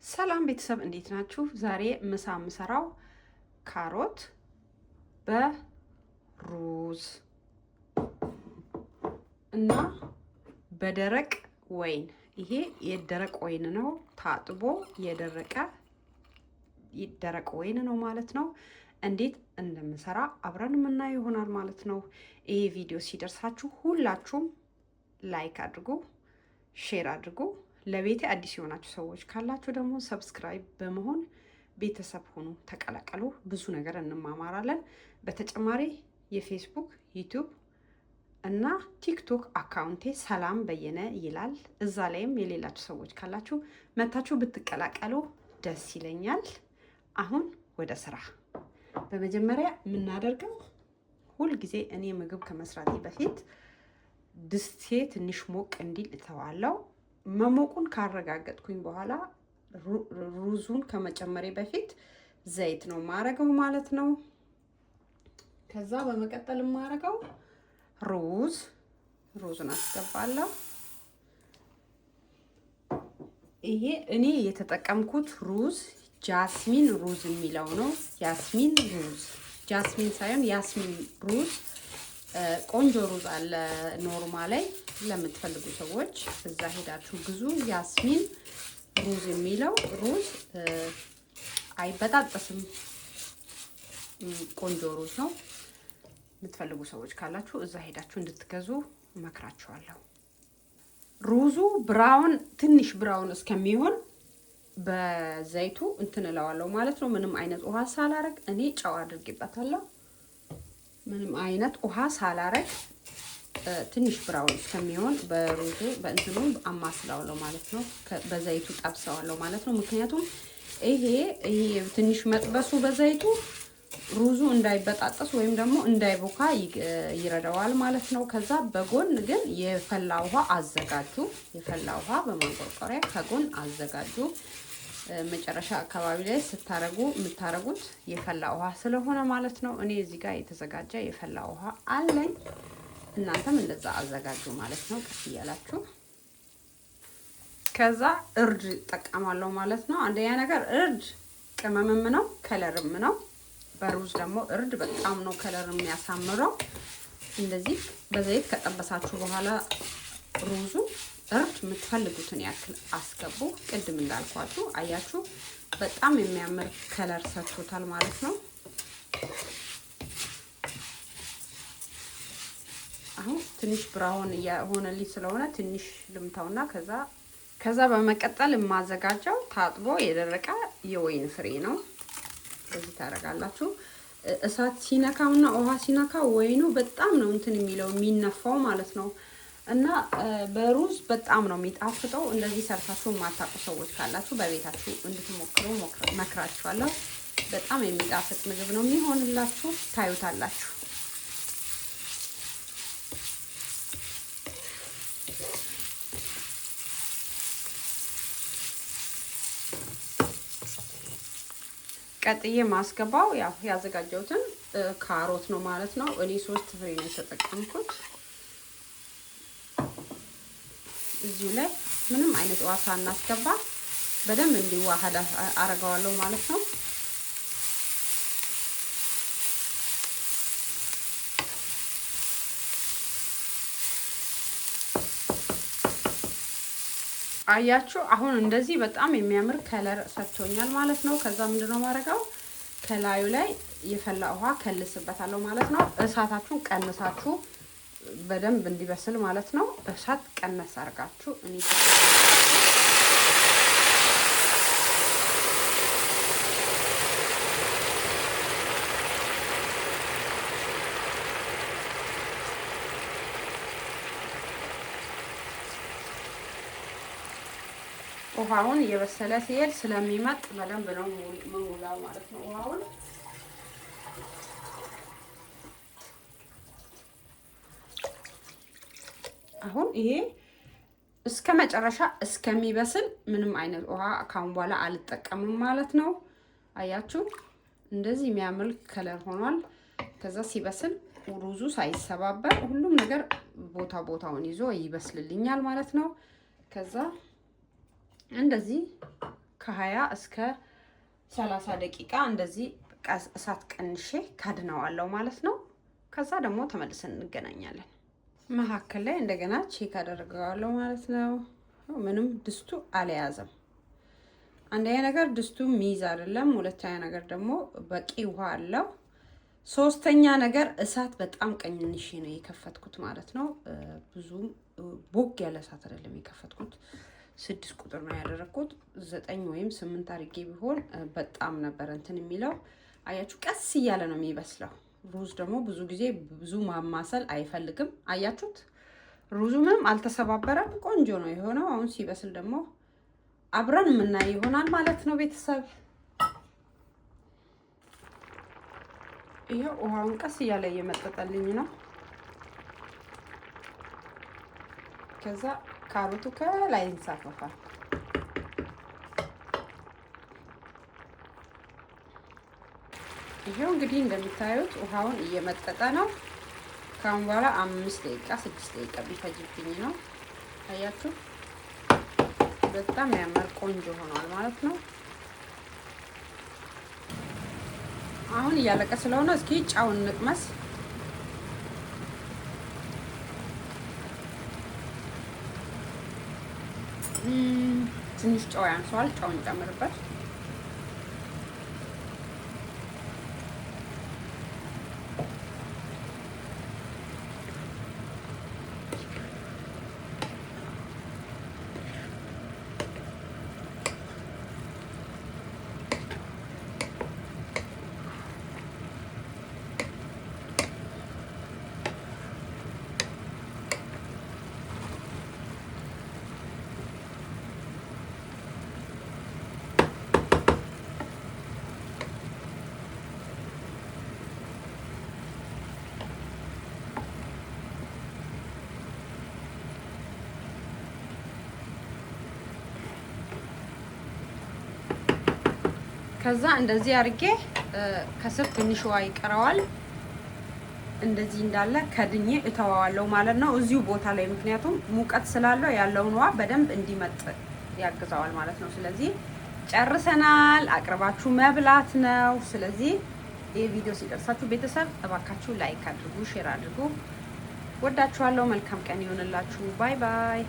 ሰላም ቤተሰብ እንዴት ናችሁ? ዛሬ ምሳ የምሰራው ካሮት በሩዝ እና በደረቅ ወይን። ይሄ የደረቅ ወይን ነው፣ ታጥቦ የደረቀ ደረቅ ወይን ነው ማለት ነው። እንዴት እንደምሰራ አብረን የምናየው ይሆናል ማለት ነው። ይሄ ቪዲዮ ሲደርሳችሁ ሁላችሁም ላይክ አድርጉ፣ ሼር አድርጉ። ለቤቴ አዲስ የሆናችሁ ሰዎች ካላችሁ ደግሞ ሰብስክራይብ በመሆን ቤተሰብ ሆኑ፣ ተቀላቀሉ። ብዙ ነገር እንማማራለን። በተጨማሪ የፌስቡክ፣ ዩቲዩብ እና ቲክቶክ አካውንቴ ሰላም በየነ ይላል። እዛ ላይም የሌላችሁ ሰዎች ካላችሁ መታችሁ ብትቀላቀሉ ደስ ይለኛል። አሁን ወደ ስራ። በመጀመሪያ የምናደርገው ሁልጊዜ እኔ ምግብ ከመስራቴ በፊት ድስቴ ትንሽ ሞቅ እንዲል እተዋለሁ። መሞቁን ካረጋገጥኩኝ በኋላ ሩዙን ከመጨመሬ በፊት ዘይት ነው ማረገው ማለት ነው። ከዛ በመቀጠል ማረገው ሩዙን አስገባለሁ። ይሄ እኔ የተጠቀምኩት ሩዝ ጃስሚን ሩዝ የሚለው ነው። ያስሚን ሩዝ፣ ጃስሚን ሳይሆን ያስሚን ሩዝ። ቆንጆ ሩዝ አለ ኖርማ ላይ ለምትፈልጉ ሰዎች እዛ ሄዳችሁ ግዙ። ያስሚን ሩዝ የሚለው ሩዝ አይበጣጠስም፣ ቆንጆ ሩዝ ነው። የምትፈልጉ ሰዎች ካላችሁ እዛ ሄዳችሁ እንድትገዙ እመክራችኋለሁ። ሩዙ ብራውን ትንሽ ብራውን እስከሚሆን በዘይቱ እንትን እለዋለሁ ማለት ነው። ምንም አይነት ውሃ ሳላረግ እኔ ጨው አድርጌበታለሁ። ምንም አይነት ውሃ ሳላረግ ትንሽ ብራውን እስከሚሆን በሩዙ በእንትኑ አማስለዋለሁ ማለት ነው። በዘይቱ ጠብሰዋለሁ ማለት ነው። ምክንያቱም ይሄ ትንሽ መጥበሱ በዘይቱ ሩዙ እንዳይበጣጠስ ወይም ደግሞ እንዳይቦካ ይረዳዋል ማለት ነው። ከዛ በጎን ግን የፈላ ውሃ አዘጋጁ። የፈላ ውሃ በማንቆርቆሪያ ከጎን አዘጋጁ። መጨረሻ አካባቢ ላይ ስታረጉ የምታረጉት የፈላ ውሃ ስለሆነ ማለት ነው። እኔ እዚህ ጋር የተዘጋጀ የፈላ ውሃ አለኝ። እናንተም እንደዛ አዘጋጁ ማለት ነው፣ ቀስ እያላችሁ። ከዛ እርድ እጠቀማለሁ ማለት ነው። አንደኛ ነገር እርድ ቅመምም ነው ከለርም ነው። በሩዝ ደግሞ እርድ በጣም ነው ከለር የሚያሳምረው። እንደዚህ በዘይት ከጠበሳችሁ በኋላ ሩዙ እርድ የምትፈልጉትን ያክል አስገቡ። ቅድም እንዳልኳችሁ አያችሁ፣ በጣም የሚያምር ከለር ሰጥቶታል ማለት ነው። አሁን ትንሽ ብራውን የሆነልኝ ስለሆነ ትንሽ ልምታውና ከዛ በመቀጠል የማዘጋጀው ታጥቦ የደረቀ የወይን ፍሬ ነው። እዚህ ታረጋላችሁ። እሳት ሲነካውና ውሃ ሲነካ ወይኑ በጣም ነው እንትን የሚለው የሚነፋው ማለት ነው። እና በሩዝ በጣም ነው የሚጣፍጠው። እንደዚህ ሰርታችሁ የማታውቁ ሰዎች ካላችሁ በቤታችሁ እንድትሞክሩ መክራችኋለሁ። በጣም የሚጣፍጥ ምግብ ነው የሚሆንላችሁ፣ ታዩታላችሁ። ቀጥዬ ማስገባው ያው ያዘጋጀሁትን ካሮት ነው ማለት ነው። እኔ 3 ፍሬ ነው የተጠቀምኩት። እዚሁ ላይ ምንም አይነት ውሃ ሳናስገባ በደንብ እንዲዋሃድ አረጋዋለሁ ማለት ነው። አያችሁ፣ አሁን እንደዚህ በጣም የሚያምር ከለር ሰጥቶኛል ማለት ነው። ከዛ ምንድነው ማረጋው ከላዩ ላይ የፈላ ውሃ ከልስበታለሁ ማለት ነው። እሳታችሁን ቀንሳችሁ በደንብ እንዲበስል ማለት ነው። እሳት ቀነስ አርጋችሁ ውሃውን እየበሰለ ሲሄድ ስለሚመጥ በደንብ ነው መሙላው ማለት ነው። ውሃውን አሁን ይሄ እስከ መጨረሻ እስከሚበስል ምንም አይነት ውሃ ካሁን በኋላ አልጠቀምም ማለት ነው። አያችሁ፣ እንደዚህ የሚያምር ከለር ሆኗል። ከዛ ሲበስል ሩዙ ሳይሰባበር ሁሉም ነገር ቦታውን ይዞ ይበስልልኛል ማለት ነው። ከዛ እንደዚህ ከ20 እስከ 30 ደቂቃ እንደዚህ እሳት ቀንሼ ካድነዋለሁ ማለት ነው። ከዛ ደግሞ ተመልሰን እንገናኛለን። መካከል ላይ እንደገና ቼክ አደርገዋለሁ ማለት ነው። ምንም ድስቱ አልያዘም። አንደኛ ነገር ድስቱ ሚይዝ አይደለም። ሁለተኛ ነገር ደግሞ በቂ ውሃ አለው። ሶስተኛ ነገር እሳት በጣም ቀንሼ ነው የከፈትኩት ማለት ነው። ብዙም ቦግ ያለ እሳት አይደለም የከፈትኩት። 6 ቁጥር ነው ያደረኩት። 9 ወይም 8 አድርጌ ቢሆን በጣም ነበር እንትን የሚለው። አያችሁ፣ ቀስ እያለ ነው የሚበስለው። ሩዝ ደግሞ ብዙ ጊዜ ብዙ ማማሰል አይፈልግም። አያችሁት፣ ሩዙ ምንም አልተሰባበረም፣ ቆንጆ ነው የሆነው። አሁን ሲበስል ደግሞ አብረን የምናይ ይሆናል ማለት ነው ቤተሰብ። ይሄው ውሃውን ቀስ እያለ እየመጠጠልኝ ነው። ከዛ ካሮቱ ከላይ ይንሳፈፋል። ይሄው እንግዲህ እንደምታዩት ውሃውን እየመጠጠ ነው። ካሁን በኋላ 5 ደቂቃ 6 ደቂቃ ቢፈጅብኝ ነው። አያችሁ፣ በጣም ያምር ቆንጆ ሆኗል ማለት ነው። አሁን እያለቀ ስለሆነ እስኪ ጫውን እንቅመስ። ትንሽ ጨው ያንሰዋል። ጨውን ጨምርበት። ከዛ እንደዚህ አድርጌ ከስር ትንሽ ውሃ ይቀረዋል። እንደዚህ እንዳለ ከድኜ እተዋዋለሁ ማለት ነው እዚሁ ቦታ ላይ። ምክንያቱም ሙቀት ስላለው ያለውን ውሃ በደንብ እንዲመጥ ያግዛዋል ማለት ነው። ስለዚህ ጨርሰናል። አቅርባችሁ መብላት ነው። ስለዚህ ይህ ቪዲዮ ሲደርሳችሁ ቤተሰብ እባካችሁ ላይክ አድርጉ፣ ሼር አድርጉ። ወዳችኋለሁ። መልካም ቀን ይሆንላችሁ። ባይ ባይ።